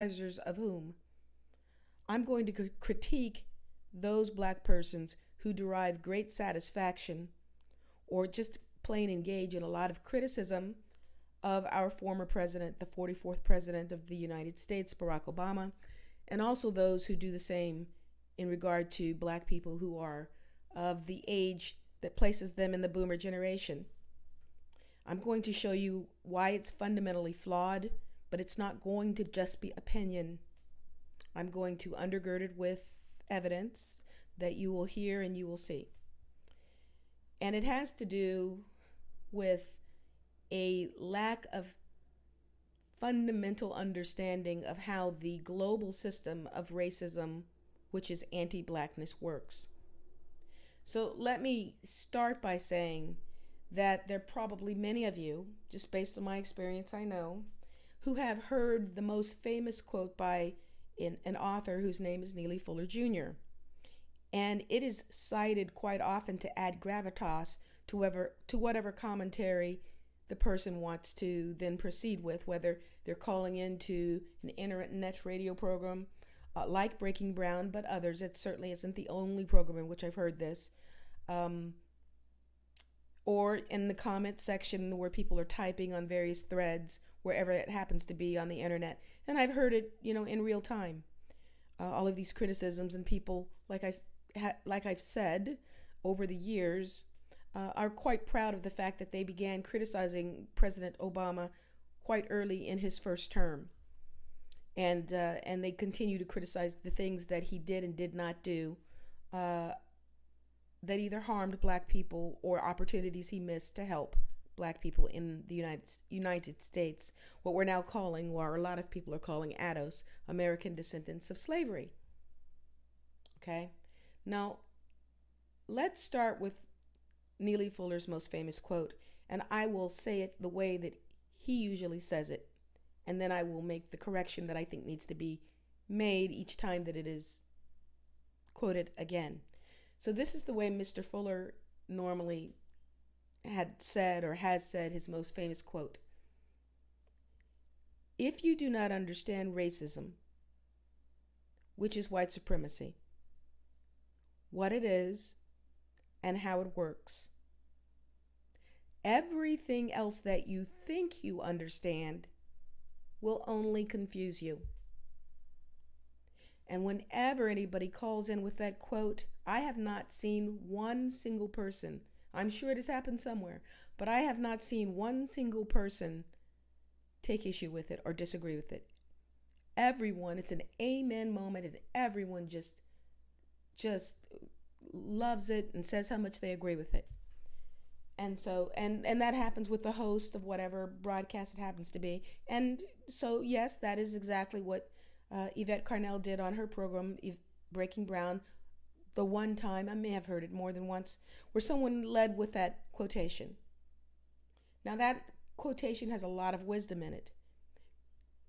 of whom? I'm going to critique those black persons who derive great satisfaction or just plain engage in a lot of criticism of our former president, the 44th president of the United States, Barack Obama, and also those who do the same in regard to black people who are of the age that places them in the boomer generation. I'm going to show you why it's fundamentally flawed, but it's not going to just be opinion. I'm going to undergird it with evidence that you will hear and you will see. And it has to do with a lack of fundamental understanding of how the global system of racism, which is anti-blackness, works. So let me start by saying that there are probably many of you, just based on my experience, I know, who have heard the most famous quote by an author whose name is Neely Fuller Jr. And it is cited quite often to add gravitas to whatever commentary the person wants to then proceed with, whether they're calling into an internet radio program like Breaking Brown, but others. It certainly isn't the only program in which I've heard this. Or in the comment section where people are typing on various threads, wherever it happens to be on the internet. And I've heard it, in real time. All of these criticisms, and people, like I've said over the years, are quite proud of the fact that they began criticizing President Obama quite early in his first term. And they continue to criticize the things that he did and did not do that either harmed black people or opportunities he missed to help black people in the United States, what we're now calling, or a lot of people are calling, ADOS, American Descendants of Slavery. Okay? Now, let's start with Neely Fuller's most famous quote, and I will say it the way that he usually says it, and then I will make the correction that I think needs to be made each time that it is quoted again. So this is the way Mr. Fuller normally had said or has said his most famous quote. If you do not understand racism, which is white supremacy, what it is and how it works, everything else that you think you understand will only confuse you. And whenever anybody calls in with that quote, I have not seen one single person, I'm sure it has happened somewhere, but I have not seen one single person take issue with it or disagree with it. Everyone, it's an amen moment, and everyone just loves it and says how much they agree with it. And so, and that happens with the host of whatever broadcast it happens to be. And so, yes, that is exactly what Yvette Carnell did on her program, Breaking Brown, the one time, I may have heard it more than once, where someone led with that quotation. Now, that quotation has a lot of wisdom in it.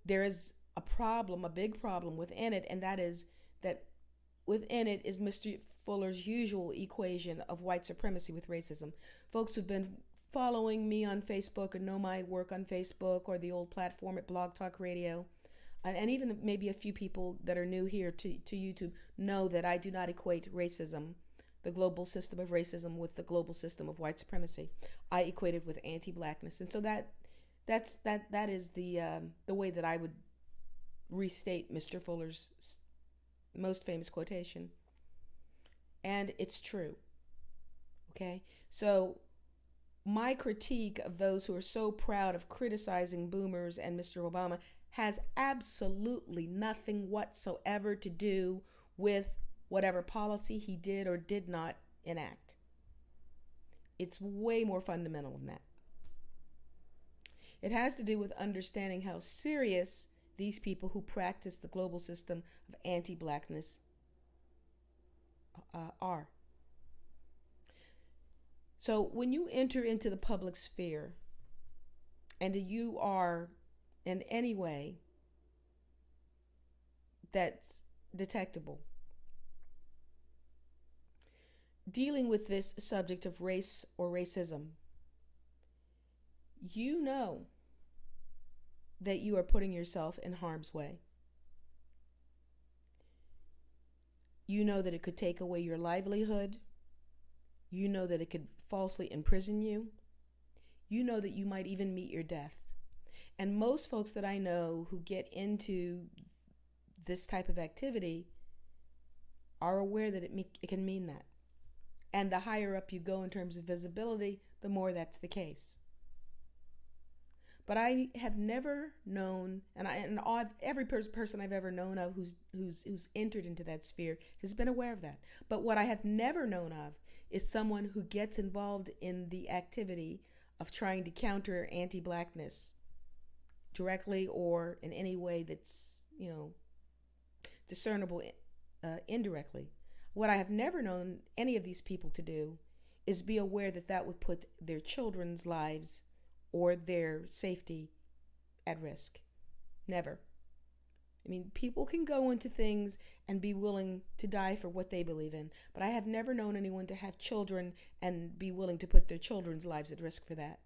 There is a problem, a big problem within it, and that is that within it is Mr. Fuller's usual equation of white supremacy with racism. Folks who've been following me on Facebook or know my work on Facebook or the old platform at Blog Talk Radio, and even maybe a few people that are new here to YouTube, know that I do not equate racism, the global system of racism, with the global system of white supremacy. I equate it with anti-blackness. And so that is the way that I would restate Mr. Fuller's most famous quotation. And it's true. Okay? So my critique of those who are so proud of criticizing boomers and Mr. Obama has absolutely nothing whatsoever to do with whatever policy he did or did not enact. It's way more fundamental than that. It has to do with understanding how serious these people who practice the global system of anti-blackness are. So when you enter into the public sphere and you are in any way that's detectable, dealing with this subject of race or racism, you know that you are putting yourself in harm's way. You know that it could take away your livelihood. You know that it could falsely imprison you. You know that you might even meet your death. And most folks that I know who get into this type of activity are aware that it can mean that. And the higher up you go in terms of visibility, the more that's the case. But I have never known, every person I've ever known of who's entered into that sphere has been aware of that. But what I have never known of is someone who gets involved in the activity of trying to counter anti-blackness directly or in any way that's, discernible indirectly. What I have never known any of these people to do is be aware that that would put their children's lives or their safety at risk. Never. I mean, people can go into things and be willing to die for what they believe in, but I have never known anyone to have children and be willing to put their children's lives at risk for that.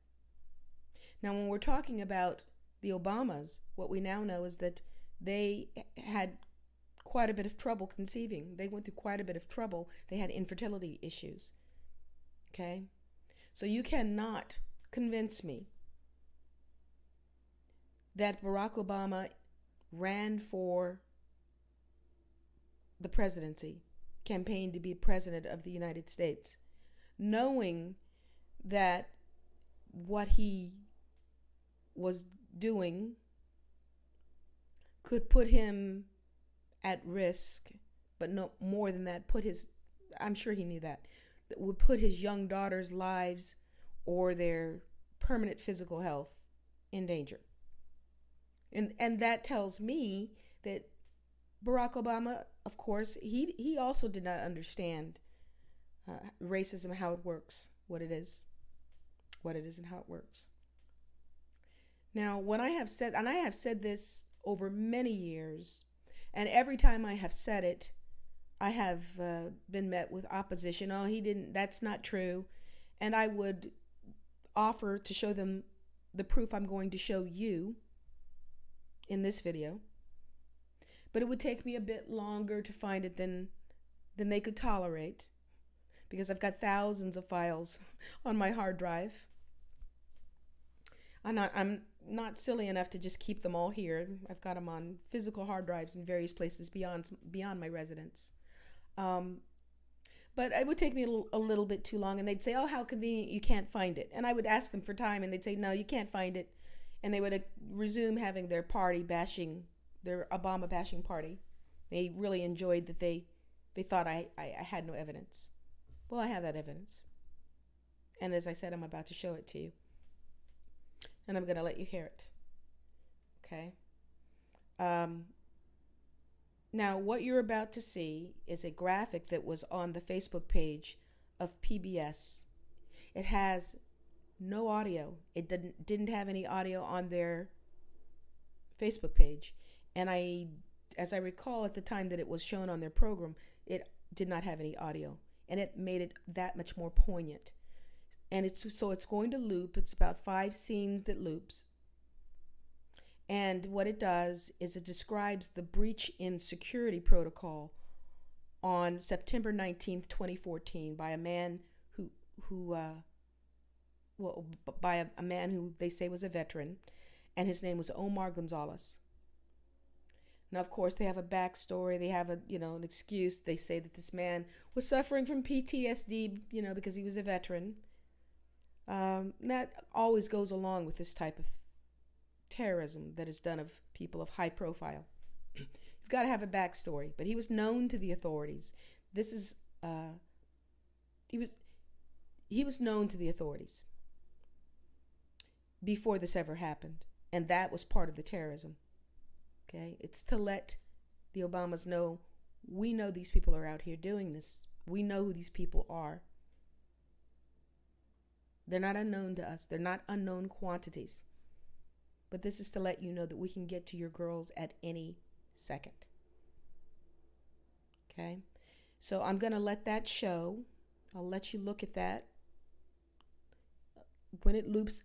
Now, when we're talking about the Obamas, what we now know is that they had quite a bit of trouble conceiving. They went through quite a bit of trouble. They had infertility issues. Okay? So you cannot convince me that Barack Obama ran for the presidency, campaigned to be president of the United States, knowing that what he was doing could put him at risk, but no more than that, I'm sure he knew that would put his young daughters' lives or their permanent physical health in danger. And that tells me that Barack Obama, of course, he also did not understand racism, how it works, what it is and how it works. Now, when I have said, and I have said this over many years, and every time I have said it, I have been met with opposition. Oh, he didn't, that's not true. And I would offer to show them the proof I'm going to show you in this video. But it would take me a bit longer to find it than they could tolerate, because I've got thousands of files on my hard drive. I'm not silly enough to just keep them all here. I've got them on physical hard drives in various places beyond my residence. But it would take me a little bit too long, and they'd say, oh, how convenient, you can't find it. And I would ask them for time, and they'd say, no, you can't find it. And they would resume having their their Obama bashing party. They really enjoyed that they thought I had no evidence. Well, I have that evidence. And as I said, I'm about to show it to you. And I'm going to let you hear it. Okay? Now, what you're about to see is a graphic that was on the Facebook page of PBS. It has no audio. It didn't have any audio on their Facebook page. And as I recall at the time that it was shown on their program, it did not have any audio. And it made it that much more poignant. And it's going to loop. It's about 5 scenes that loops. And what it does is it describes the breach in security protocol on September 19th, 2014 by a man by a man who they say was a veteran, and his name was Omar Gonzalez. Now, of course, they have a backstory. They have an excuse. They say that this man was suffering from PTSD, because he was a veteran. That always goes along with this type of terrorism that is done of people of high profile. You've got to have a backstory. But he was known to the authorities. He was known to the authorities before this ever happened, and that was part of the terrorism. Okay, it's to let the Obamas know, we know these people are out here doing this. We know who these people are. They're not unknown to us. They're not unknown quantities. But this is to let you know that we can get to your girls at any second. Okay? So I'm going to let that show. I'll let you look at that. When it loops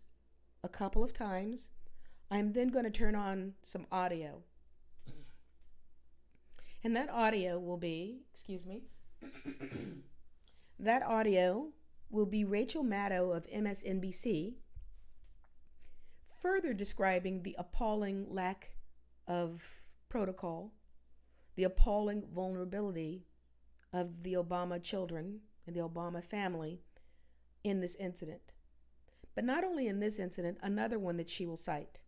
a couple of times, I'm then going to turn on some audio. And that audio will be, excuse me, that audio will be Rachel Maddow of MSNBC further describing the appalling lack of protocol, the appalling vulnerability of the Obama children and the Obama family in this incident. But not only in this incident, another one that she will cite.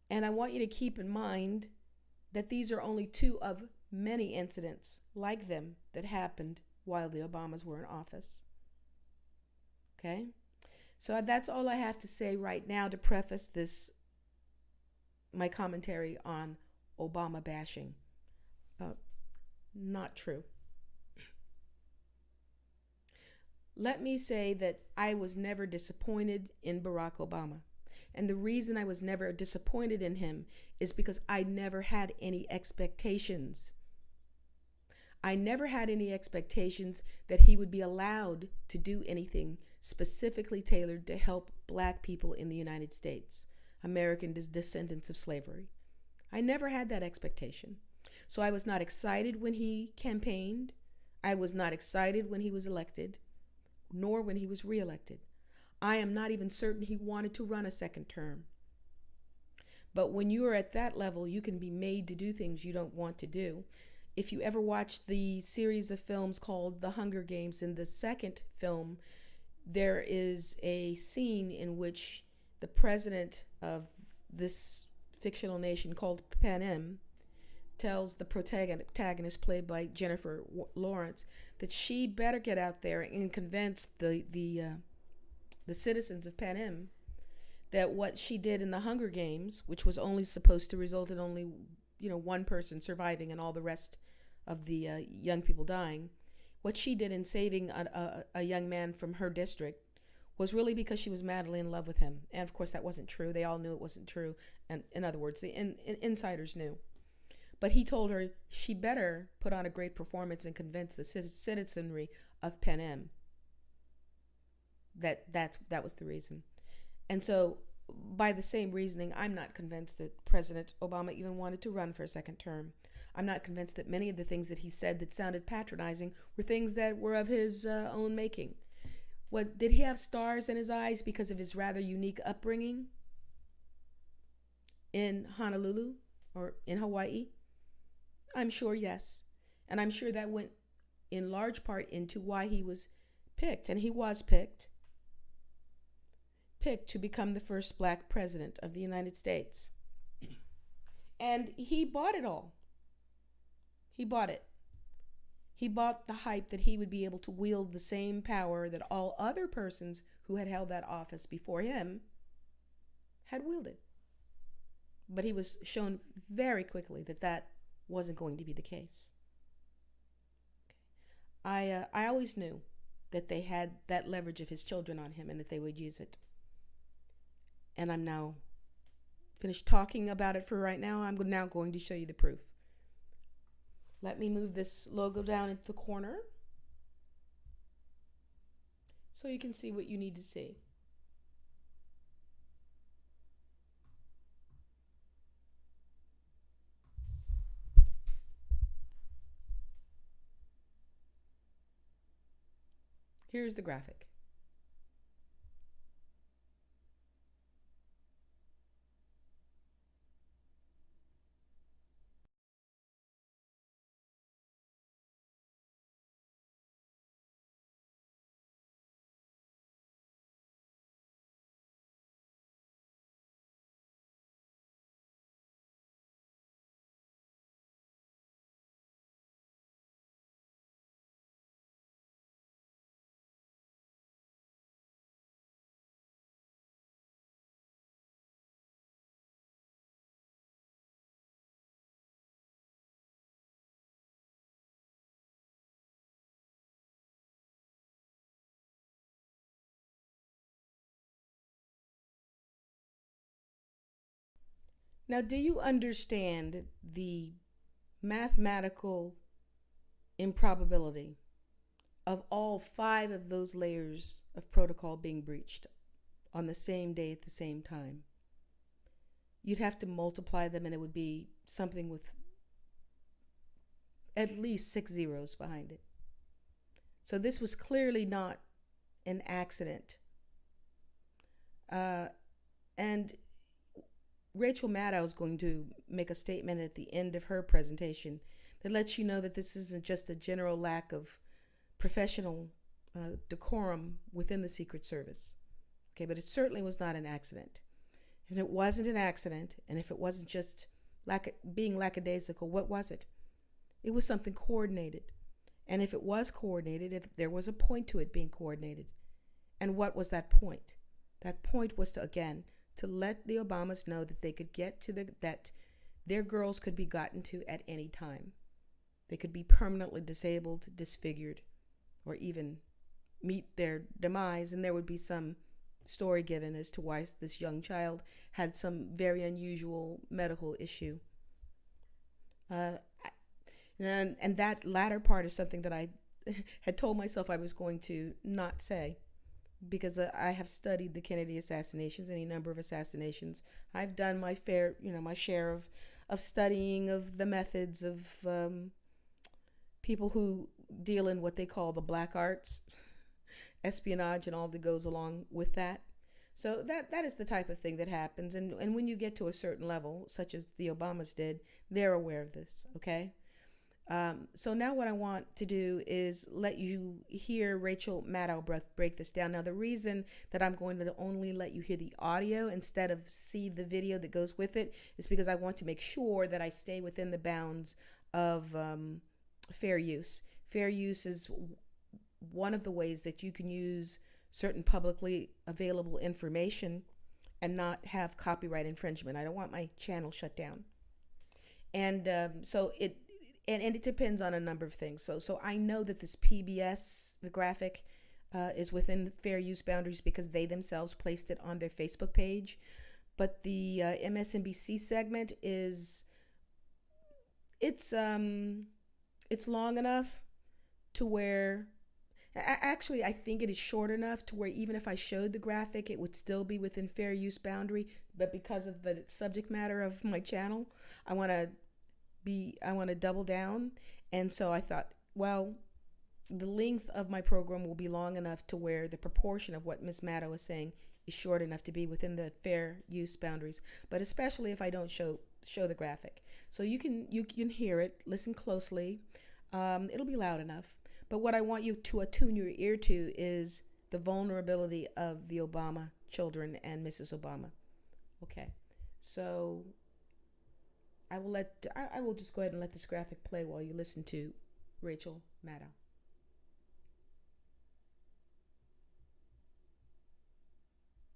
And I want you to keep in mind that these are only two of many incidents like them that happened while the Obamas were in office. Okay? So that's all I have to say right now to preface this, my commentary on Obama bashing. Not true. Let me say that I was never disappointed in Barack Obama. And the reason I was never disappointed in him is because I never had any expectations. I never had any expectations that he would be allowed to do anything specifically tailored to help Black people in the United States, American descendants of slavery. I never had that expectation. So I was not excited when he campaigned. I was not excited when he was elected, nor when he was reelected. I am not even certain he wanted to run a second term. But when you are at that level, you can be made to do things you don't want to do. If you ever watched the series of films called The Hunger Games, in the second film, there is a scene in which the president of this fictional nation called Panem tells the protagonist, played by Jennifer Lawrence, that she better get out there and convince the citizens of Panem that what she did in the Hunger Games, which was only supposed to result in only one person surviving and all the rest of the young people dying, what she did in saving a young man from her district was really because she was madly in love with him. And of course that wasn't true. They all knew it wasn't true. And in other words, the insiders knew. But he told her she better put on a great performance and convince the citizenry of Panem that was the reason. And so by the same reasoning, I'm not convinced that President Obama even wanted to run for a second term. I'm not convinced that many of the things that he said that sounded patronizing were things that were of his own making. Did he have stars in his eyes because of his rather unique upbringing in Honolulu or in Hawaii? I'm sure yes. And I'm sure that went in large part into why he was picked. And he was picked to become the first Black president of the United States. And he bought it all. He bought it. He bought the hype that he would be able to wield the same power that all other persons who had held that office before him had wielded. But he was shown very quickly that that wasn't going to be the case. I always knew that they had that leverage of his children on him and that they would use it. And I'm now finished talking about it for right now. I'm now going to show you the proof. Let me move this logo down into the corner so you can see what you need to see. Here's the graphic. Now, do you understand the mathematical improbability of all 5 of those layers of protocol being breached on the same day at the same time? You'd have to multiply them and it would be something with at least 6 zeros behind it. So this was clearly not an accident. And Rachel Maddow is going to make a statement at the end of her presentation that lets you know that this isn't just a general lack of professional decorum within the Secret Service. Okay, but it certainly was not an accident. And it wasn't an accident, and if it wasn't just being lackadaisical, what was it? It was something coordinated. And if it was coordinated, there was a point to it being coordinated. And what was that point? That point was to let the Obamas know that they could get to that their girls could be gotten to at any time. They could be permanently disabled, disfigured, or even meet their demise, and there would be some story given as to why this young child had some very unusual medical issue. And that latter part is something that I had told myself I was going to not say, because I have studied the Kennedy assassinations, any number of assassinations. I've done my share of studying of the methods of people who deal in what they call the black arts, espionage and all that goes along with that. So that is the type of thing that happens. And when you get to a certain level, such as the Obamas did, they're aware of this, okay? So now what I want to do is let you hear Rachel Maddow break this down. Now, the reason that I'm going to only let you hear the audio instead of see the video that goes with it is because I want to make sure that I stay within the bounds of fair use. Fair use is one of the ways that you can use certain publicly available information and not have copyright infringement. I don't want my channel shut down. And so it depends on a number of things. So I know that this PBS, the graphic, is within the fair use boundaries because they themselves placed it on their Facebook page. But the MSNBC segment it's long enough to where, actually I think it is short enough to where even if I showed the graphic, it would still be within fair use boundary. But because of the subject matter of my channel, I want to double down. And so I thought, well, the length of my program will be long enough to where the proportion of what Ms. Maddow is saying is short enough to be within the fair use boundaries, but especially if I don't show the graphic. So you can hear it, listen closely. It'll be loud enough. But what I want you to attune your ear to is the vulnerability of the Obama children and Mrs. Obama. Okay, so I will just go ahead and let this graphic play while you listen to Rachel Maddow.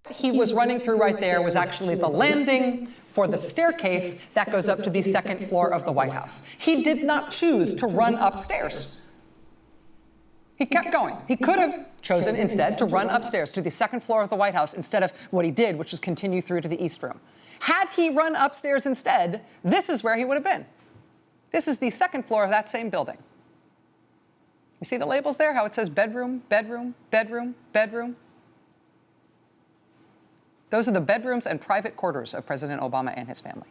He was running through right there was actually the landing for the staircase that goes up to the second floor of the White House. He did not choose to run upstairs. He kept going. He could have chosen instead to run upstairs to the second floor of the White House instead of what he did, which was continue through to the East Room. Had he run upstairs instead, this is where he would have been. This is the second floor of that same building. You see the labels there, how it says bedroom, bedroom, bedroom, bedroom? Those are the bedrooms and private quarters of President Obama and his family.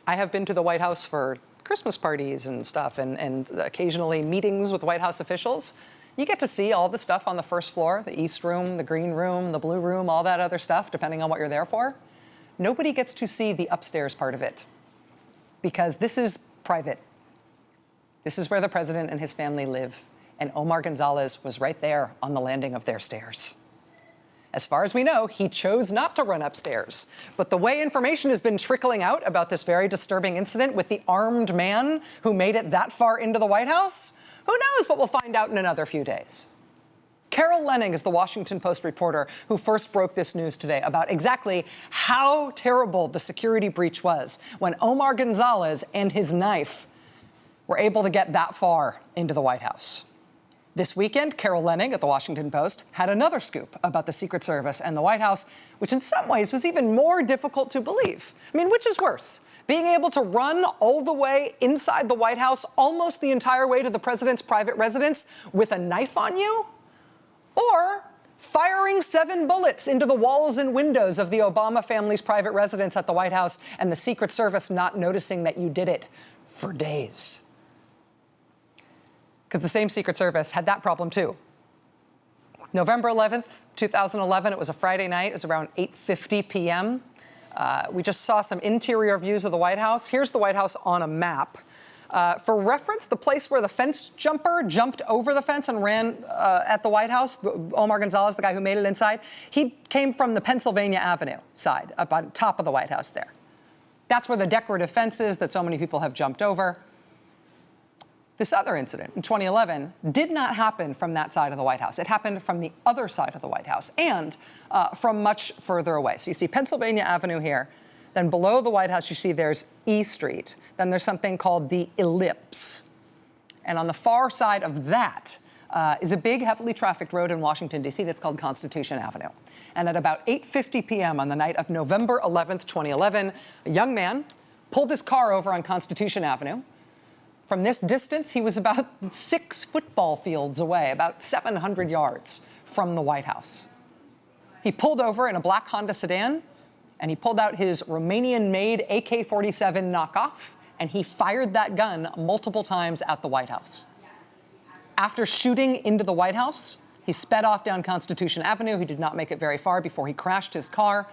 I have been to the White House for Christmas parties and stuff, and occasionally meetings with White House officials. You get to see all the stuff on the first floor, the East Room, the Green Room, the Blue Room, all that other stuff, depending on what you're there for. Nobody gets to see the upstairs part of it because this is private. This is where the president and his family live, and Omar Gonzalez was right there on the landing of their stairs. As far as we know, he chose not to run upstairs. But the way information has been trickling out about this very disturbing incident with the armed man who made it that far into the White House, who knows what we'll find out in another few days. Carol Leonnig is the Washington Post reporter who first broke this news today about exactly how terrible the security breach was when Omar Gonzalez and his knife were able to get that far into the White House. This weekend, Carol Leonnig at the Washington Post had another scoop about the Secret Service and the White House, which in some ways was even more difficult to believe. I mean, which is worse? Being able to run all the way inside the White House, almost the entire way to the president's private residence with a knife on you? Or firing 7 bullets into the walls and windows of the Obama family's private residence at the White House and the Secret Service not noticing that you did it for days. Because the same Secret Service had that problem too. November 11th, 2011, it was a Friday night. It was around 8:50 p.m. We just saw some interior views of the White House. Here's the White House on a map. For reference, the place where the fence jumper jumped over the fence and ran at the White House, Omar Gonzalez, the guy who made it inside, he came from the Pennsylvania Avenue side, up on top of the White House there. That's where the decorative fence is that so many people have jumped over. This other incident in 2011 did not happen from that side of the White House. It happened from the other side of the White House and from much further away. So you see Pennsylvania Avenue here. Then below the White House, you see there's E Street. Then there's something called the Ellipse. And on the far side of that is a big, heavily trafficked road in Washington, D.C. that's called Constitution Avenue. And at about 8:50 p.m. on the night of November 11th, 2011, a young man pulled his car over on Constitution Avenue. From this distance, he was about 6 football fields away, about 700 yards from the White House. He pulled over in a black Honda sedan, and he pulled out his Romanian-made AK-47 knockoff, and he fired that gun multiple times at the White House. After shooting into the White House, he sped off down Constitution Avenue. He did not make it very far before he crashed his car.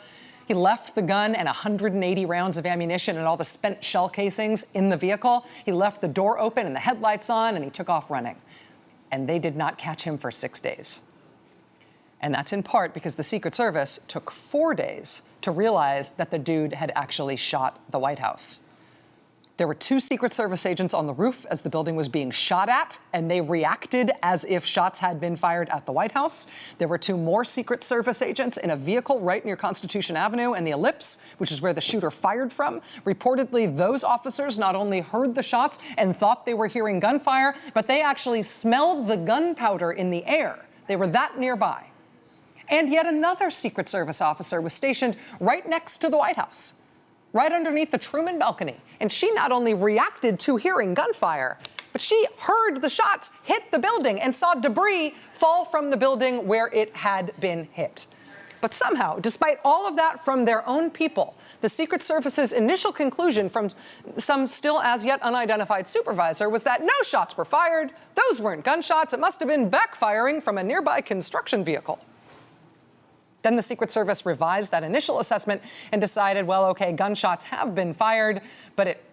He left the gun and 180 rounds of ammunition and all the spent shell casings in the vehicle. He left the door open and the headlights on, and he took off running. And they did not catch him for 6 days. And that's in part because the Secret Service took 4 days to realize that the dude had actually shot the White House. There were 2 Secret Service agents on the roof as the building was being shot at, and they reacted as if shots had been fired at the White House. There were 2 more Secret Service agents in a vehicle right near Constitution Avenue and the Ellipse, which is where the shooter fired from. Reportedly, those officers not only heard the shots and thought they were hearing gunfire, but they actually smelled the gunpowder in the air. They were that nearby. And yet another Secret Service officer was stationed right next to the White House, right underneath the Truman balcony. And she not only reacted to hearing gunfire, but she heard the shots hit the building and saw debris fall from the building where it had been hit. But somehow, despite all of that from their own people, the Secret Service's initial conclusion from some still as yet unidentified supervisor was that no shots were fired. Those weren't gunshots. It must have been backfiring from a nearby construction vehicle. Then the Secret Service revised that initial assessment and decided, well, okay, gunshots have been fired, but it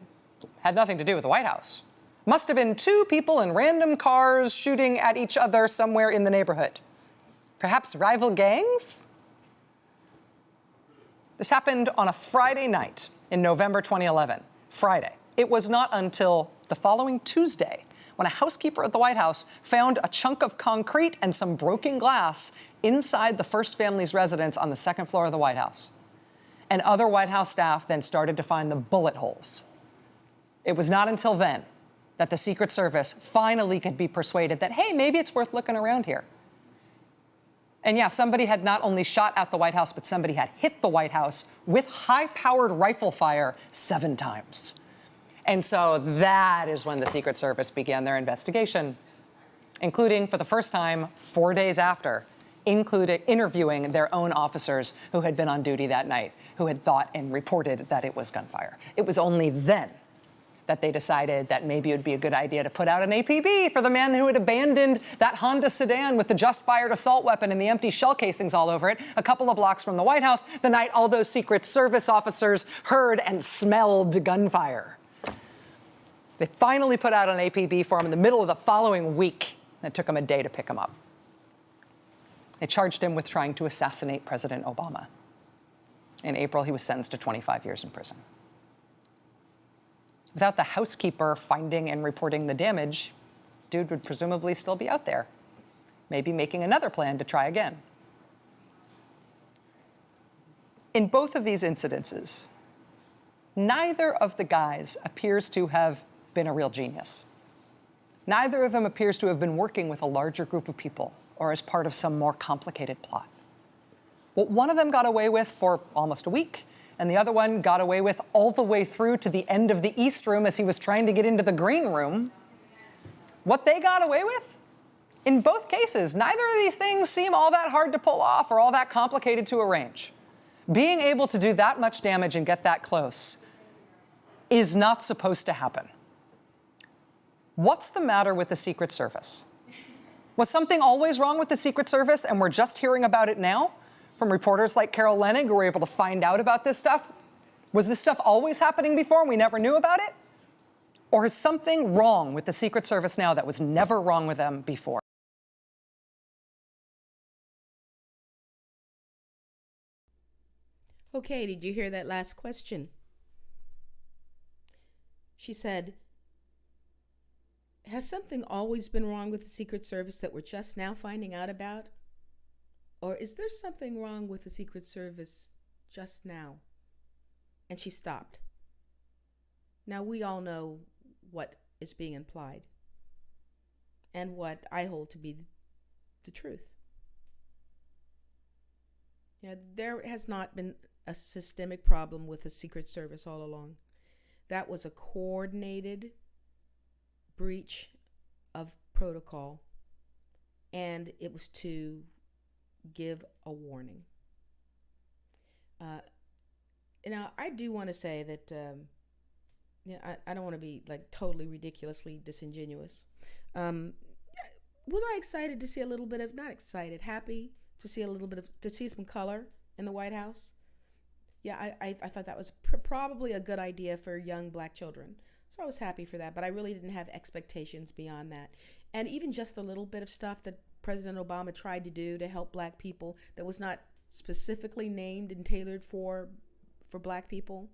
had nothing to do with the White House. Must have been 2 people in random cars shooting at each other somewhere in the neighborhood. Perhaps rival gangs? This happened on a Friday night in November 2011. Friday. It was not until the following Tuesday when a housekeeper at the White House found a chunk of concrete and some broken glass inside the first family's residence on the 2nd floor of the White House. And other White House staff then started to find the bullet holes. It was not until then that the Secret Service finally could be persuaded that, hey, maybe it's worth looking around here. And yeah, somebody had not only shot at the White House, but somebody had hit the White House with high-powered rifle fire 7 times. And so that is when the Secret Service began their investigation, including, for the first time, 4 days after, interviewing their own officers who had been on duty that night, who had thought and reported that it was gunfire. It was only then that they decided that maybe it would be a good idea to put out an APB for the man who had abandoned that Honda sedan with the just-fired assault weapon and the empty shell casings all over it a couple of blocks from the White House the night all those Secret Service officers heard and smelled gunfire. They finally put out an APB for him in the middle of the following week. It took him a day to pick him up. They charged him with trying to assassinate President Obama. In April, he was sentenced to 25 years in prison. Without the housekeeper finding and reporting the damage, dude would presumably still be out there, maybe making another plan to try again. In both of these incidences, neither of the guys appears to have been a real genius. Neither of them appears to have been working with a larger group of people or as part of some more complicated plot. What one of them got away with for almost a week, and the other one got away with all the way through to the end of the East Room as he was trying to get into the Green Room, what they got away with, in both cases, neither of these things seem all that hard to pull off or all that complicated to arrange. Being able to do that much damage and get that close is not supposed to happen. What's the matter with the Secret Service? Was something always wrong with the Secret Service and we're just hearing about it now? From reporters like Carol Leonnig who were able to find out about this stuff? Was this stuff always happening before and we never knew about it? Or is something wrong with the Secret Service now that was never wrong with them before? Okay, did you hear that last question? She said, has something always been wrong with the Secret Service that we're just now finding out about? Or is there something wrong with the Secret Service just now? And she stopped. Now, we all know what is being implied and what I hold to be the truth. Yeah, there has not been a systemic problem with the Secret Service all along. That was a coordinated breach of protocol, and it was to give a warning. Now, I do want to say that I don't want to be like totally ridiculously disingenuous. Was I excited to see a little bit of, not excited, happy to see a little bit of, to see some color in the White House? Yeah, I thought that was probably a good idea for young black children. So I was happy for that, but I really didn't have expectations beyond that. And even just the little bit of stuff that President Obama tried to do to help black people that was not specifically named and tailored for black people,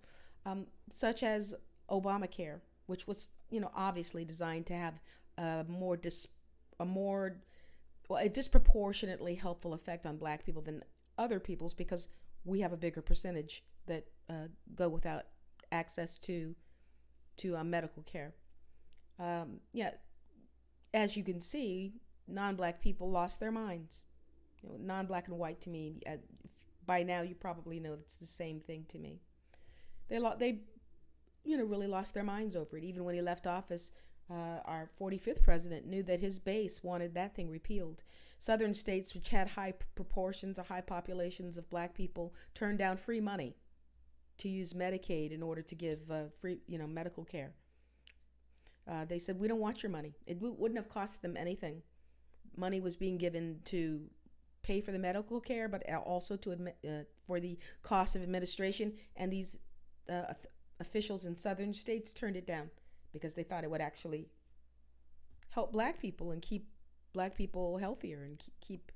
such as Obamacare, which was, obviously designed to have a disproportionately helpful effect on black people than other people's, because we have a bigger percentage that go without access to medical care. As you can see, non-black people lost their minds. Non-black and white to me, by now you probably know it's the same thing to me. They really lost their minds over it. Even when he left office, our 45th president knew that his base wanted that thing repealed. Southern states, which had high proportions or high populations of black people, turned down free money to use Medicaid in order to give free, medical care. They said, we don't want your money. It wouldn't have cost them anything. Money was being given to pay for the medical care, but also for the cost of administration. And these officials in southern states turned it down because they thought it would actually help black people and keep black people healthier and keep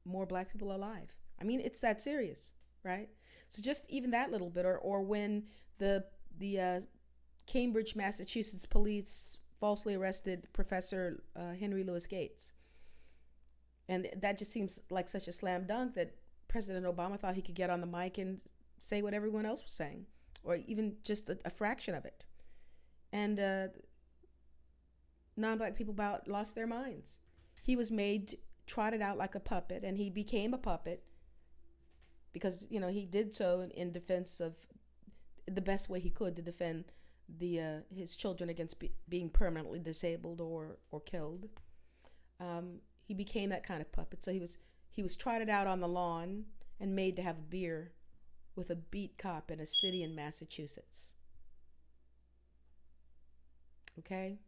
more black people alive. I mean, it's that serious, right? So just even that little bit, or when the Cambridge, Massachusetts police falsely arrested Professor Henry Louis Gates. And that just seems like such a slam dunk that President Obama thought he could get on the mic and say what everyone else was saying, or even just a fraction of it. And non-black people lost their minds. He was trotted out like a puppet, and he became a puppet because, he did so in defense of the best way he could to defend his children against being permanently disabled or killed. He became that kind of puppet. So he was trotted out on the lawn and made to have a beer with a beat cop in a city in Massachusetts. Okay?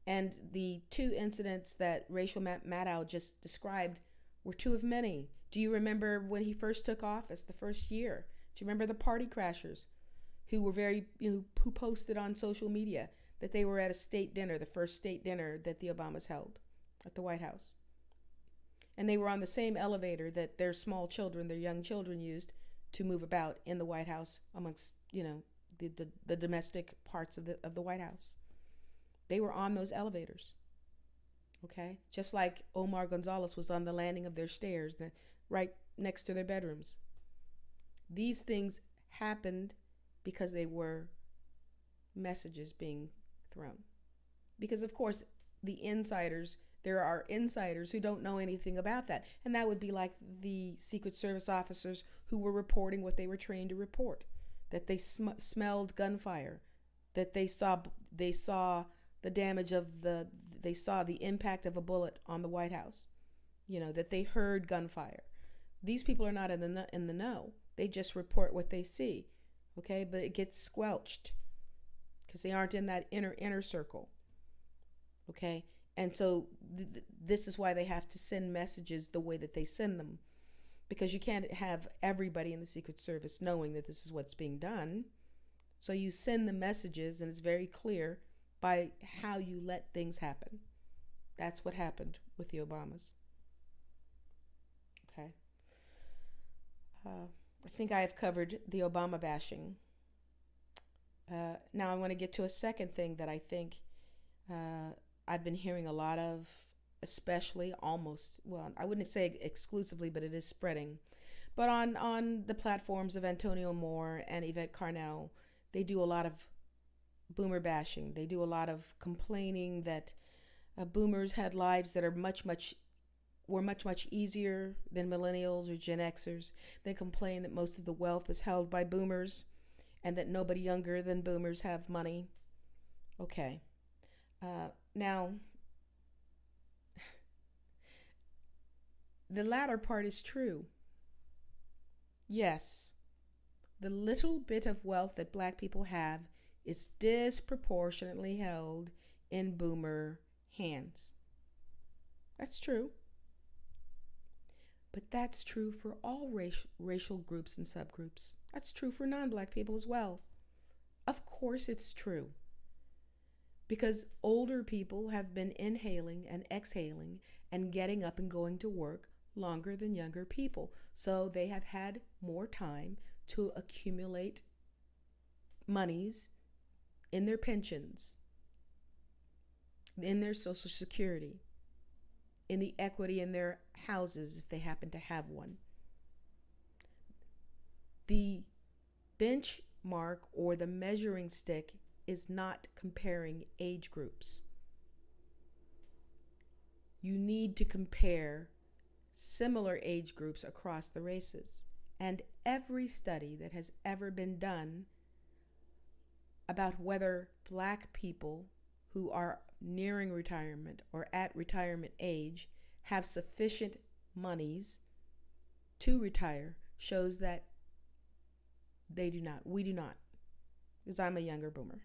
And the two incidents that Rachel Maddow just described were two of many. Do you remember when he first took office, the first year? Do you remember the party crashers who were who posted on social media that they were at a state dinner, the first state dinner that the Obamas held at the White House? And they were on the same elevator that their small children, their young children, used to move about in the White House amongst, the domestic parts of the White House. They were on those elevators, okay? Just like Omar Gonzalez was on the landing of their stairs right next to their bedrooms. These things happened because they were messages being thrown. Because, of course, there are insiders who don't know anything about that. And that would be like the Secret Service officers who were reporting what they were trained to report, that they smelled gunfire, that they saw the damage they saw the impact of a bullet on the White House, that they heard gunfire. These people are not in the know. They just report what they see, okay? But it gets squelched because they aren't in that inner circle. Okay? And so this is why they have to send messages the way that they send them, because you can't have everybody in the Secret Service knowing that this is what's being done. So you send the messages, and it's very clear by how you let things happen. That's what happened with the Obamas. Okay. I think I have covered the Obama bashing. Now I want to get to a second thing that I think I've been hearing a lot of, especially almost, well, I wouldn't say exclusively, but it is spreading. But on the platforms of Antonio Moore and Yvette Carnell, they do a lot of boomer bashing. They do a lot of complaining that boomers had lives that are much easier than millennials or Gen Xers. They complain that most of the wealth is held by boomers and that nobody younger than boomers have money. Okay. Now, the latter part is true. Yes, the little bit of wealth that black people have is disproportionately held in boomer hands. That's true. But that's true for all racial groups and subgroups. That's true for non-black people as well. Of course it's true. Because older people have been inhaling and exhaling and getting up and going to work longer than younger people. So they have had more time to accumulate monies in their pensions, in their Social Security, in the equity in their houses if they happen to have one. The benchmark or the measuring stick is not comparing age groups. You need to compare similar age groups across the races. And every study that has ever been done about whether black people who are nearing retirement or at retirement age have sufficient monies to retire shows that they do not. We do not. Because I'm a younger boomer.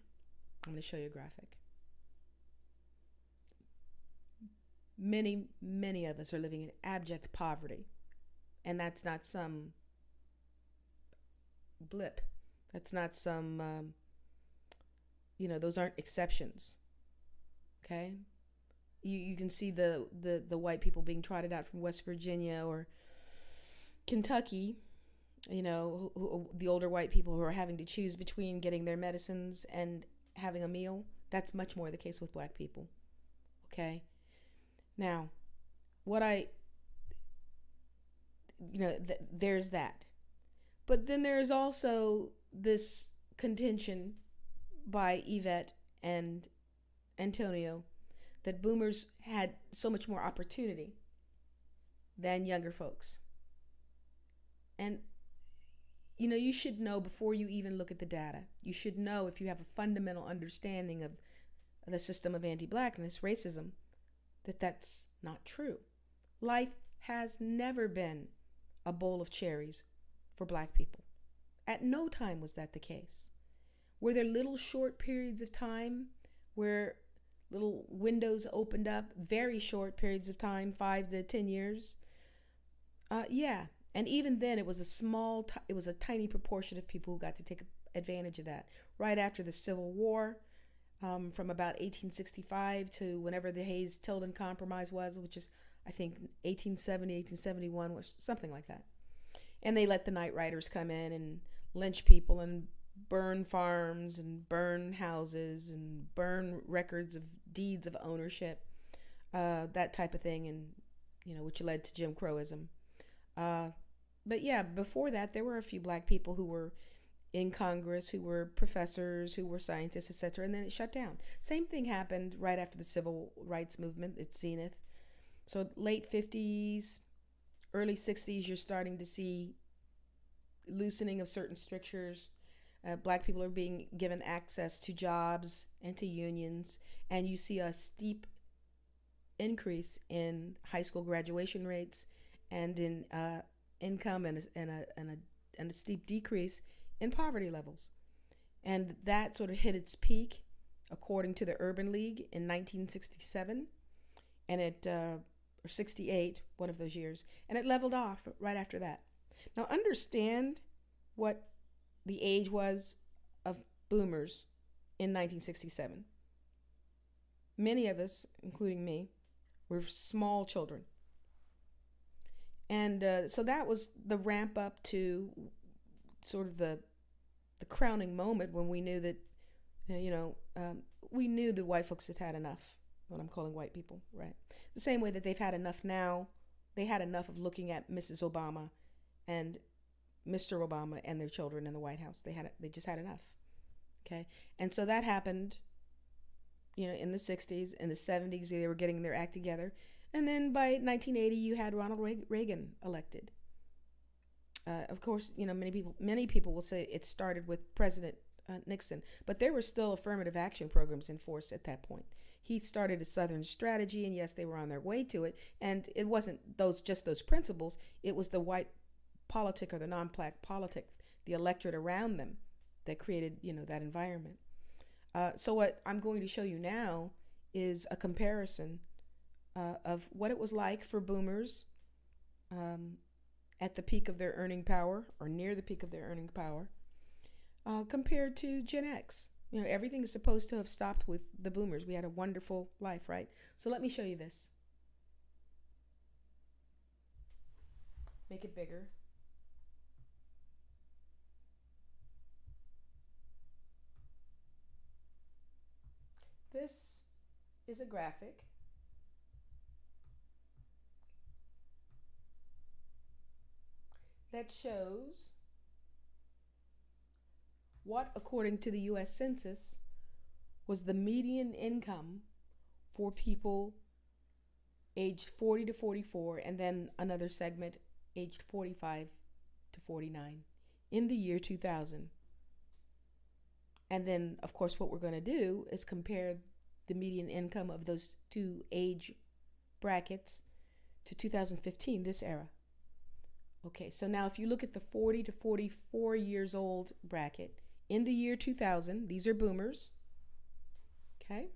I'm going to show you a graphic. Many of us are living in abject poverty. And that's not some blip. That's not some, those aren't exceptions. Okay? You can see the white people being trotted out from West Virginia or Kentucky, the older white people who are having to choose between getting their medicines and having a meal. That's much more the case with black people. Okay? Now, there's that. But then there's also this contention by Yvette and Antonio that boomers had so much more opportunity than younger folks. And, you should know before you even look at the data. You should know, if you have a fundamental understanding of the system of anti-blackness, racism, that that's not true. Life has never been a bowl of cherries for black people. At no time was that the case. Were there little short periods of time where little windows opened up, very short periods of time, 5 to 10 years? Yeah. And even then, it was a tiny proportion of people who got to take advantage of that. Right after the Civil War, from about 1865 to whenever the Hayes-Tilden Compromise was, which is, I think, 1870, 1871, or something like that. And they let the Night Riders come in and lynch people and burn farms and burn houses and burn records of deeds of ownership, that type of thing, and which led to Jim Crowism. But yeah, before that, there were a few black people who were in Congress, who were professors, who were scientists, etc., and then it shut down. Same thing happened right after the Civil Rights Movement at zenith. So late 50s, early 60s, you're starting to see loosening of certain strictures. Black people are being given access to jobs and to unions, and you see a steep increase in high school graduation rates and in income and a steep decrease in poverty levels. And that sort of hit its peak, according to the Urban League, in 1967, and or 68, one of those years, and it leveled off right after that. Now understand what the age was of boomers in 1967. Many of us, including me, were small children. And so that was the ramp up to sort of the crowning moment when we knew that, we knew the white folks had had enough, what I'm calling white people, right? The same way that they've had enough now. They had enough of looking at Mrs. Obama and Mr. Obama and their children in the White House. They just had enough. Okay? And so that happened, in the 60s, in the 70s, they were getting their act together. And then by 1980, you had Ronald Reagan elected. Of course, many people will say it started with President Nixon, but there were still affirmative action programs in force at that point. He started a Southern strategy, and yes, they were on their way to it. And it wasn't just those principles. It was the white politic or the non-black politic, the electorate around them, that created, that environment. So what I'm going to show you now is a comparison of what it was like for boomers at the peak of their earning power, or near the peak of their earning power, compared to Gen X. Everything is supposed to have stopped with the boomers. We had a wonderful life, right? So let me show you this. Make it bigger. This is a graphic that shows what, according to the U.S. Census, was the median income for people aged 40 to 44, and then another segment aged 45 to 49 in the year 2000. And then, of course, what we're going to do is compare the median income of those two age brackets to 2015, this era. Okay, so now if you look at the 40 to 44 years old bracket, in the year 2000, these are boomers, okay?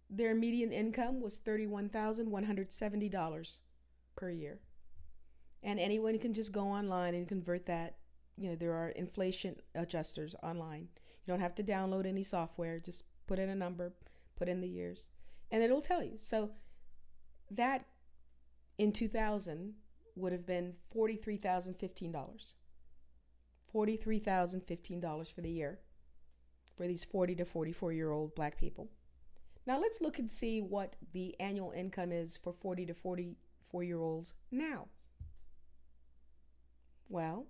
Their median income was $31,170 per year. And anyone can just go online and convert that. There are inflation adjusters online. You don't have to download any software. Just put in a number, put in the years, and it'll tell you. So that in 2000 would have been $43,015. $43,015 for the year for these 40 to 44-year-old black people. Now let's look and see what the annual income is for 40 to 44-year-olds now. Well,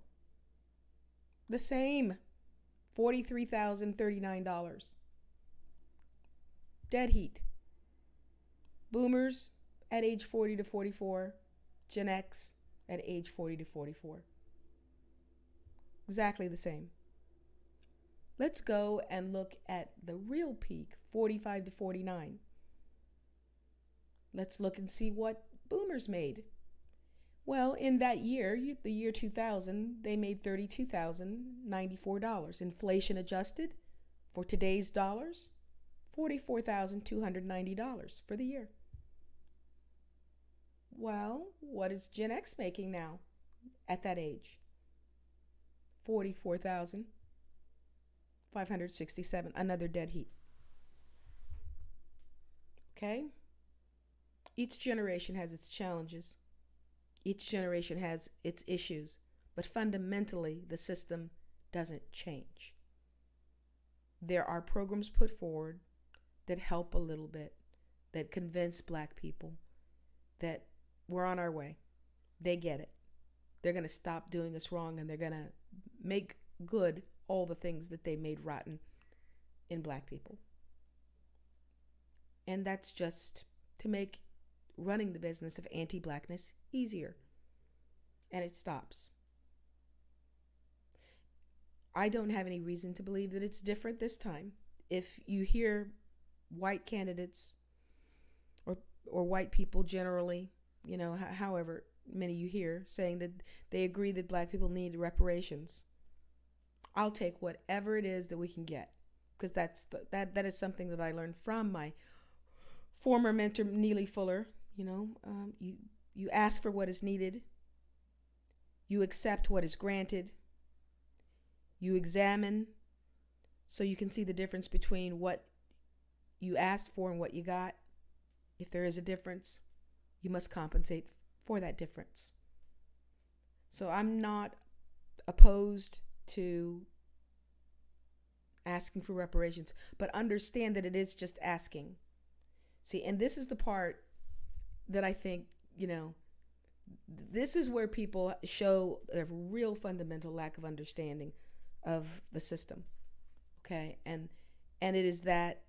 the same, $43,039. Dead heat. Boomers at age 40 to 44, Gen X at age 40 to 44. Exactly the same. Let's go and look at the real peak, 45 to 49. Let's look and see what boomers made. Well, in that year, the year 2000, they made $32,094. Inflation adjusted for today's dollars, $44,290 for the year. Well, what is Gen X making now at that age? $44,567, another dead heat. Okay? Each generation has its challenges. Each generation has its issues, but fundamentally, the system doesn't change. There are programs put forward that help a little bit, that convince black people that we're on our way. They get it. They're going to stop doing us wrong, and they're going to make good all the things that they made rotten in black people. And that's just to make running the business of anti-blackness easier. And it stops. I don't have any reason to believe that it's different this time. If you hear white candidates or white people generally, however many you hear, saying that they agree that black people need reparations, I'll take whatever it is that we can get, because that is something that I learned from my former mentor Neely Fuller. You ask for what is needed, you accept what is granted, you examine so you can see the difference between what you asked for and what you got. If there is a difference, you must compensate for that difference. So I'm not opposed to asking for reparations, but understand that it is just asking. See, and this is the part that I think, this is where people show a real fundamental lack of understanding of the system. Okay? And it is that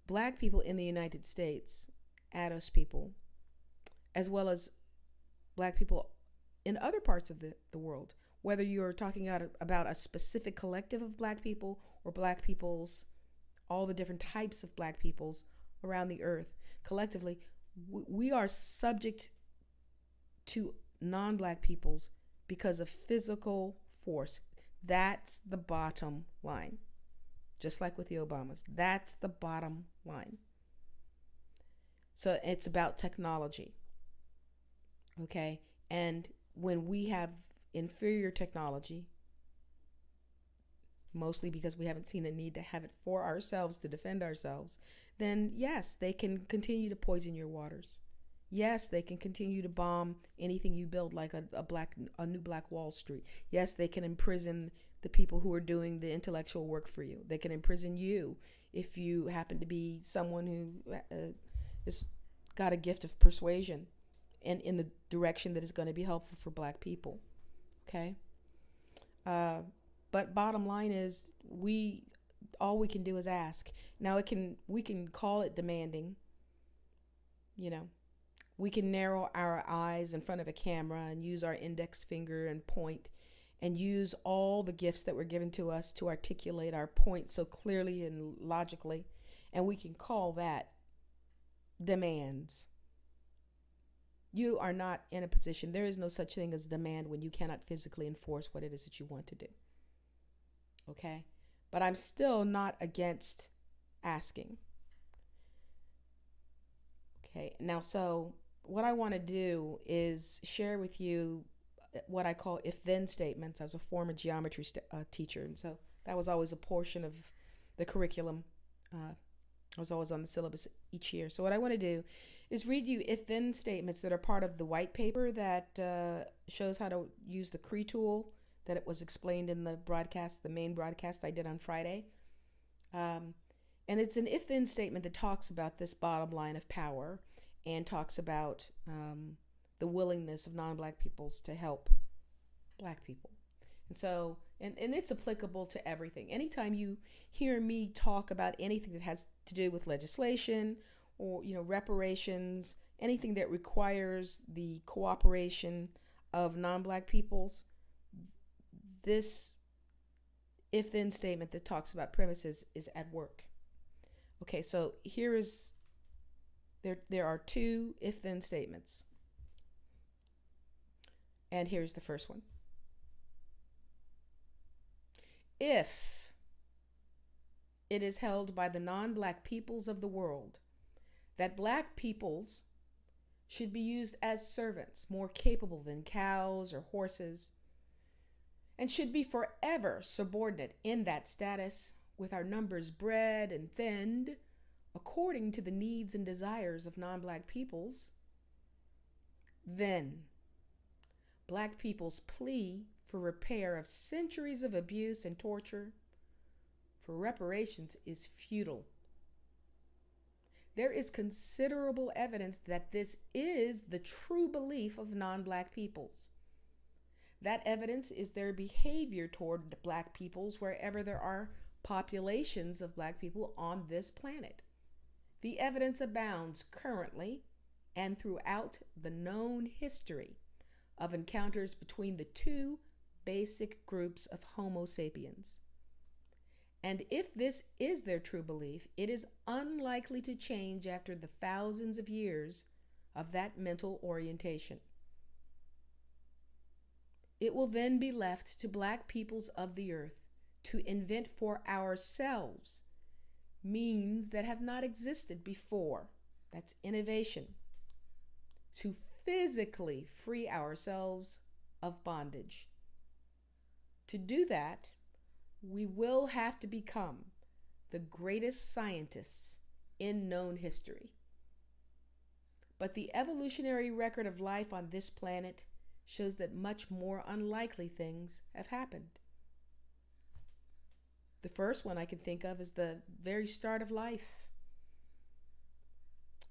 Black people in the United States, ADOS people, as well as Black people in other parts of the world, whether you're talking about a specific collective of Black people or Black peoples, all the different types of Black peoples around the earth, collectively, we are subject to non-Black peoples because of physical force. That's the bottom line. Just like with the Obamas, that's the bottom line. So it's about technology. Okay? And when we have inferior technology, mostly because we haven't seen a need to have it for ourselves to defend ourselves, then yes, they can continue to poison your waters. Yes, they can continue to bomb anything you build, like a new Black Wall Street. Yes, they can imprison the people who are doing the intellectual work for you. They can imprison you if you happen to be someone who has got a gift of persuasion and in the direction that is going to be helpful for Black people. Okay? But bottom line is, all we can do is ask. Now we can call it demanding. We can narrow our eyes in front of a camera and use our index finger and point and use all the gifts that were given to us to articulate our point so clearly and logically, and we can call that demands. You are not in a position, there is no such thing as demand when you cannot physically enforce what it is that you want to do. Okay? But I'm still not against asking. Okay, now so what I want to do is share with you what I call if-then statements. I was a former geometry teacher, and so that was always a portion of the curriculum. I was always on the syllabus each year. So what I want to do is read you if-then statements that are part of the white paper that shows how to use the CREE tool that it was explained in the broadcast, the main broadcast I did on Friday. And it's an if-then statement that talks about this bottom line of power and talks about the willingness of non-Black peoples to help Black people. And so, and it's applicable to everything. Anytime you hear me talk about anything that has to do with legislation or, reparations, anything that requires the cooperation of non-Black peoples, this if-then statement that talks about premises is at work. Okay, so there are two if-then statements. And here's the first one. If it is held by the non-Black peoples of the world that Black peoples should be used as servants, more capable than cows or horses, and should be forever subordinate in that status, with our numbers bred and thinned according to the needs and desires of non-Black peoples, then Black people's plea for repair of centuries of abuse and torture, for reparations, is futile. There is considerable evidence that this is the true belief of non-Black peoples. That evidence is their behavior toward Black peoples wherever there are populations of Black people on this planet. The evidence abounds currently and throughout the known history of encounters between the two basic groups of Homo sapiens. And if this is their true belief, it is unlikely to change after the thousands of years of that mental orientation. It will then be left to black peoples of the earth to invent for ourselves means that have not existed before. That's innovation. To physically free ourselves of bondage. To do that, we will have to become the greatest scientists in known history. But the evolutionary record of life on this planet shows that much more unlikely things have happened. The first one I can think of is the very start of life.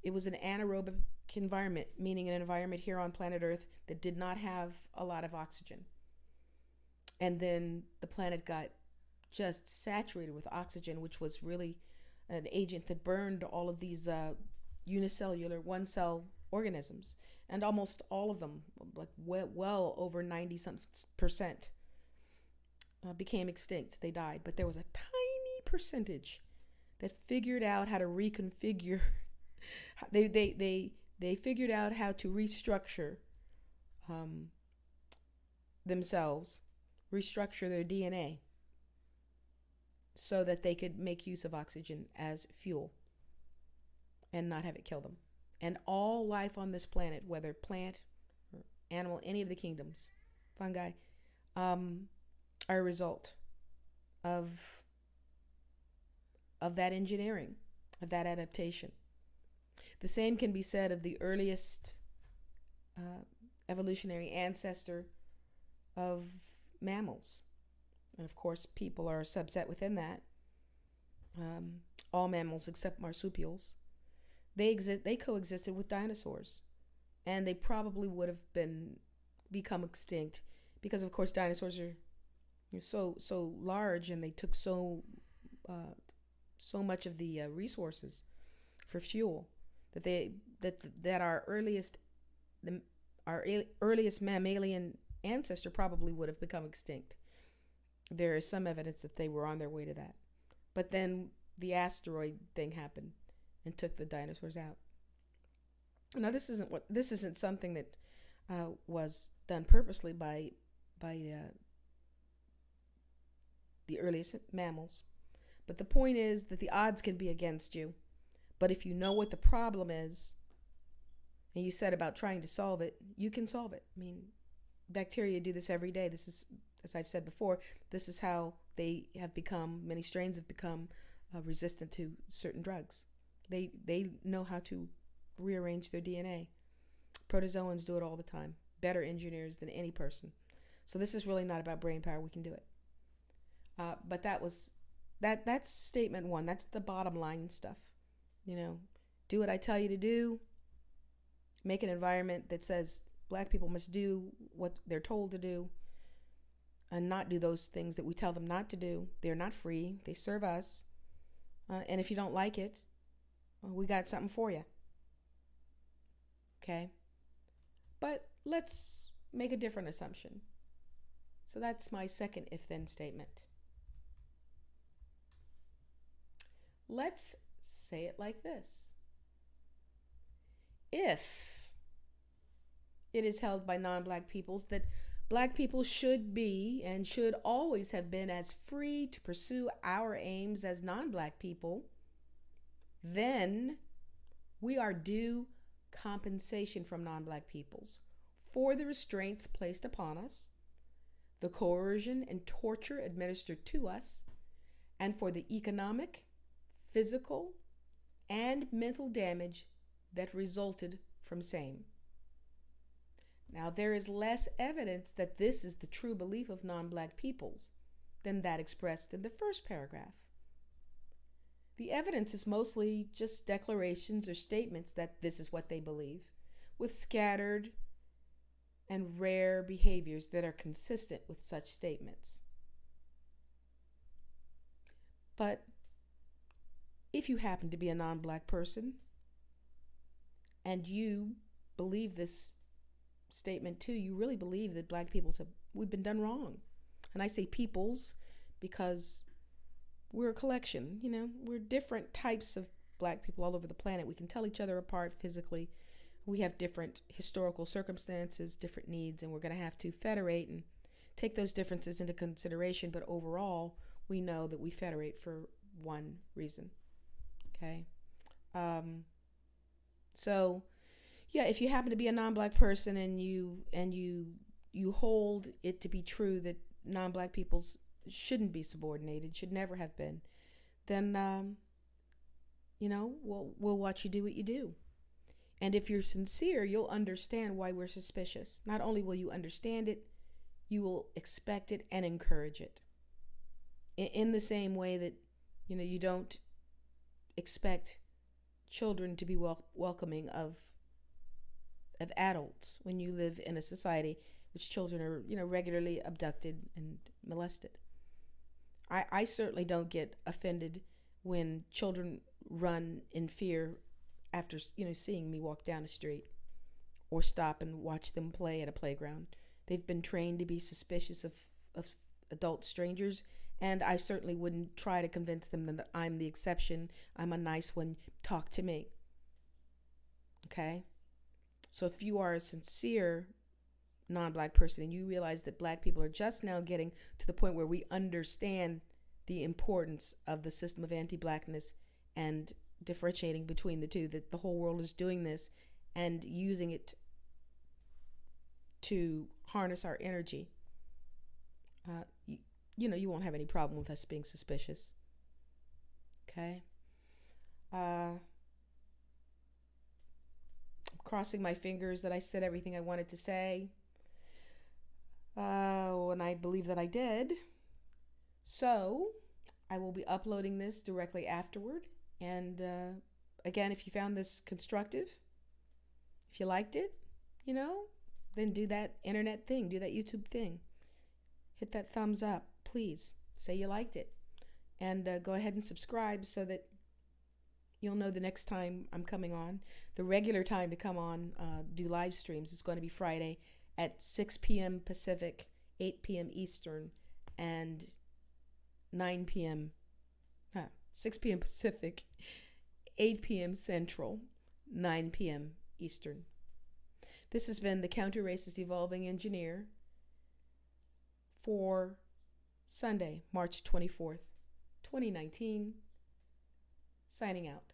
It was an anaerobic environment, meaning an environment here on planet Earth that did not have a lot of oxygen. And then the planet got just saturated with oxygen, which was really an agent that burned all of these unicellular, one-cell organisms. And almost all of them, like well over 90% became extinct. They died. But there was a tiny percentage that figured out how to reconfigure. They figured out how to restructure themselves, restructure their DNA so that they could make use of oxygen as fuel and not have it kill them. And all life on this planet, whether plant or animal, any of the kingdoms, fungi, are a result of that engineering, of that adaptation. The same can be said of the earliest evolutionary ancestor of mammals. And of course, people are a subset within that. All mammals except marsupials. They coexisted with dinosaurs. And they probably would have become extinct because, of course, dinosaurs are so large and they took so much of the resources for fuel that our earliest mammalian ancestor probably would have become extinct. There is some evidence that they were on their way to that. But then the asteroid thing happened and took the dinosaurs out. Now this isn't something that was done purposely by the earliest mammals. But the point is that the odds can be against you. But if you know what the problem is, and you said about trying to solve it, you can solve it. I mean, bacteria do this every day. This is, as I've said before, this is how many strains have become resistant to certain drugs. They know how to rearrange their DNA. Protozoans do it all the time, better engineers than any person. So this is really not about brain power. We can do it. But that's statement one. That's the bottom line stuff. Do what I tell you to do. Make an environment that says black people must do what they're told to do and not do those things that we tell them not to do. They're not free. They serve us. And if you don't like it, we got something for you. Okay? But let's make a different assumption. So that's my second if-then statement. Let's say it like this. If it is held by non-black peoples that black people should be and should always have been as free to pursue our aims as non-black people, then we are due compensation from non-black peoples for the restraints placed upon us, the coercion and torture administered to us, and for the economic, physical, and mental damage that resulted from same. Now, there is less evidence that this is the true belief of non-black peoples than that expressed in the first paragraph. The evidence is mostly just declarations or statements that this is what they believe, with scattered and rare behaviors that are consistent with such statements. But if you happen to be a non-black person and you believe this statement too, you really believe that black we've been done wrong. And I say peoples because we're a collection, we're different types of black people all over the planet. We can tell each other apart physically. We have different historical circumstances, different needs, and we're going to have to federate and take those differences into consideration, but overall, we know that we federate for one reason. Okay? So, yeah, if you happen to be a non-black person and you hold it to be true that non-black peoples shouldn't be subordinated, should never have been, then we'll watch you do what you do. And if you're sincere, you'll understand why we're suspicious. Not only will you understand it, you will expect it and encourage it. In the same way that, you don't expect children to be welcoming of adults when you live in a society which children are, regularly abducted and molested. I certainly don't get offended when children run in fear after, seeing me walk down the street or stop and watch them play at a playground. They've been trained to be suspicious of adult strangers, and I certainly wouldn't try to convince them that I'm the exception. I'm a nice one. Talk to me. Okay? So if you are a sincere non-black person and you realize that black people are just now getting to the point where we understand the importance of the system of anti-blackness and differentiating between the two, that the whole world is doing this and using it to harness our energy, you won't have any problem with us being suspicious. Okay? I'm crossing my fingers that I said everything I wanted to say. And I believe that I did. So I will be uploading this directly afterward. And again, if you found this constructive, if you liked it, then do that internet thing, do that YouTube thing. Hit that thumbs up, please. Say you liked it. And go ahead and subscribe so that you'll know the next time I'm coming on. The regular time to come on, do live streams, is going to be Friday at 6 p.m. Pacific, 8 p.m. Eastern, and 6 p.m. Pacific, 8 p.m. Central, 9 p.m. Eastern. This has been the Counter-Racist Evolving Engineer for Sunday, March 24th, 2019. Signing out.